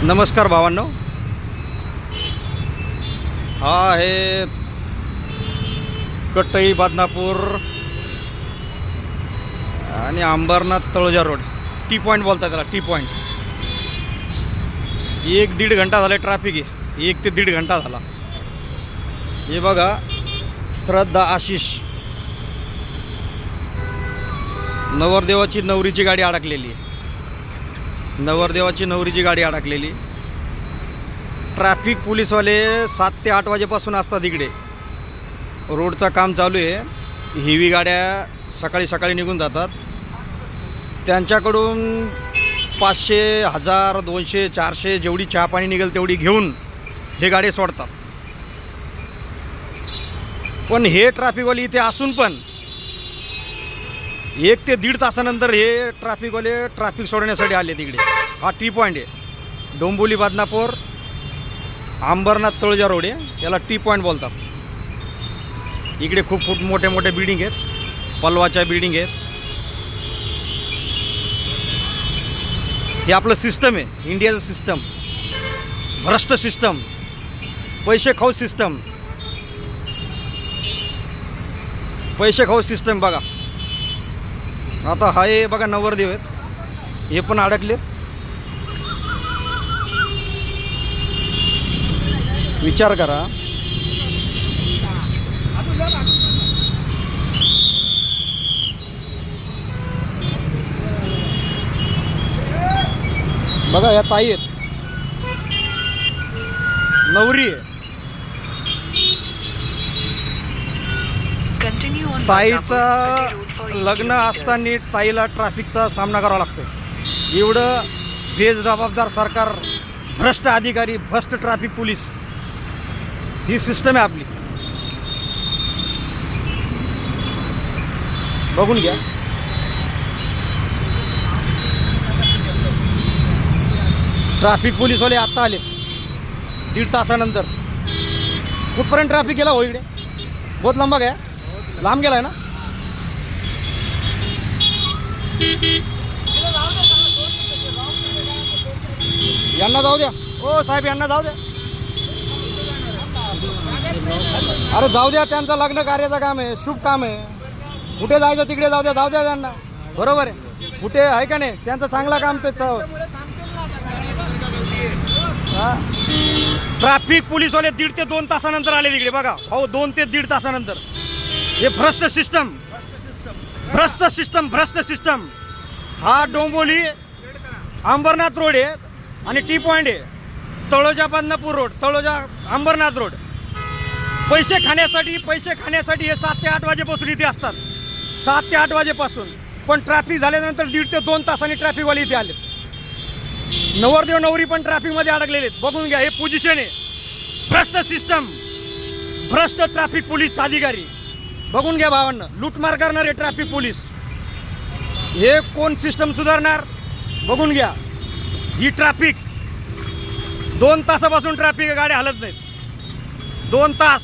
नमस्कार भावांनो, हा आहे कटई बदनापूर आणि Ambarnath Taloja road. T point बोलतात त्याला, टी पॉईंट. 1-1.5 घंटा झाले ट्रॅफिक आहे, 1 ते 1.5 घंटा झाला. हे बघा, श्रद्धा आशिष नवरदेवाची नवरीची गाडी अडकलेली आहे. नवरदेवाची नवरीची गाडी अडकलेली. ट्रॅफिक पोलीसवाले 7 ते 8 वाजेपासून असतात इकडे. रोडचं काम चालू आहे. हेवी गाड्या सकाळी सकाळी निघून जातात. त्यांच्याकडून 500, 1000, 200, 400 जेवढी चहा पाणी निघेल तेवढी घेऊन हे गाडी सोडतात. पण हे ट्रॅफिकवाले इथे असून पण 1 ते 1.5 तासानंतर हे ट्रॅफिकवाले ट्रॅफिक सोडण्यासाठी आले तिकडे. हा टी पॉईंट आहे, डोंबिवली बदनापूर अंबरनाथ तळोजा रोड आहे, याला टी पॉईंट बोलतात. इकडे खूप मोठे मोठे बिल्डिंग आहेत, पलवाच्या बिल्डिंग आहेत. हे आपलं सिस्टम आहे, इंडियाचं सिस्टम. भ्रष्ट सिस्टम, पैसे खाऊ सिस्टम, पैसे खाऊ सिस्टम. बघा आता हा हे बघा नवरदेव आहेत, हे पण अडकले. विचार करा, बघा या ताई आहेत, नवरी आहे. ताईचा लग्न असताना ताईला ट्रॅफिकचा सामना करावा लागतो. एवढं बेजबाबदार सरकार, भ्रष्ट अधिकारी, भ्रष्ट ट्रॅफिक पोलीस, ही सिस्टम आहे आपली. बघून घ्या. ट्रॅफिक पोलीसवाले आत्ता आले 1.5 तासानंतर. कुठपर्यंत ट्रॅफिक गेला हो इकडे? बहुत लांबा गया, लांब गेला आहे ना. यांना जाऊ द्या, ओ साहेब यांना जाऊ द्या. अरे जाऊ द्या, त्यांचं लग्न कार्याचं काम आहे, शुभ काम आहे. कुठे जायचं तिकडे जाऊ द्या, जाऊ द्या त्यांना. बरोबर आहे, कुठे आहे का नाही, त्यांचं चांगलं काम त्याचं. ट्रॅफिक पोलीसवाले 1.5 ते 2 तासानंतर आले तिकडे. बघा हो, 2 ते 1.5 तासानंतर. हे भ्रष्ट सिस्टम, भ्रष्ट सिस्टम, भ्रष्ट सिस्टम. हा डोंबिवली अंबरनाथ रोड आहे आणि टी पॉईंट आहे, तळोजा बदनापूर रोड, तळोजा अंबरनाथ रोड. पैसे खाण्यासाठी हे 7 ते 8 वाजेपासून इथे असतात, 7 ते 8 वाजेपासून. पण ट्रॅफिक झाल्यानंतर 1.5 ते 2 तासांनी ट्रॅफिकवाले इथे आले. नवरदेव नवरी पण ट्रॅफिकमध्ये अडकलेले आहेत. बघून घ्या, हे पोझिशन आहे. भ्रष्ट सिस्टम, भ्रष्ट ट्रॅफिक पोलीस अधिकारी. बघून घ्या भावांना, लूटमार करणारे ट्रॅफिक पोलीस. हे कोण सिस्टम सुधारणार? बघून घ्या. ही ट्रॅफिक 2 तासापासून ट्रॅफिक, गाड्या हलत नाहीत. 2 तास.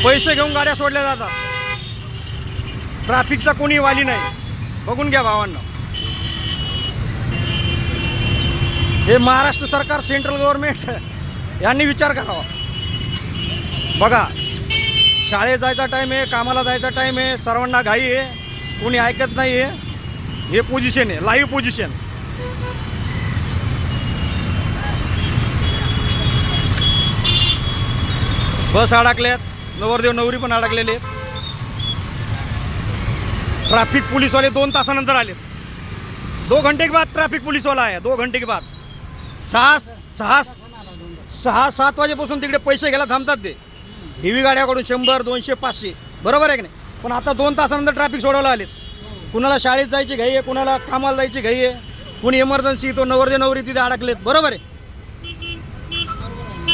पैसे घेऊन गाड्या सोडल्या जातात. ट्रॅफिकचा कोणी वाली नाही. बघून घ्या भावांना. हे महाराष्ट्र सरकार, सेंट्रल गव्हर्नमेंट यांनी विचार करावा. बघा, शाळेत जायचा टाईम आहे, कामाला जायचा टाईम आहे, सर्वांना घाई आहे, कोणी ऐकत नाही आहे. हे पोझिशन आहे, लाईव्ह पोझिशन. बस अडकल्यात, नवरदेव नवरी पण अडकलेले आहेत. ट्रैफिक पुलिस वाले 2 तासानंतर आले. 2 घंटे के बाद ट्रैफिक पुलिस वाला आया, 2 घंटे के बाद. 6-7 वाजेपासून तिकडे पैसे घ्यायला थांबतात ते. हेवी गाड्याकडून 100, 200, 500. बरोबर आहे की नाही? पण आता 2 तासानंतर ट्रॅफिक सोडवायला आलेत. कुणाला शाळेत जायची घाई आहे, कुणाला कामाला जायची घाई आहे, कुणी इमर्जन्सी, तो नवरदेव नवरी तिथे अडकलेत. बरोबर आहे?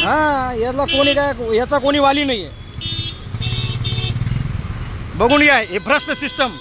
हां, याला कोणी काय, याचा कोणी वाली नाही आहे. बघून घ्या, हे भ्रष्ट सिस्टम.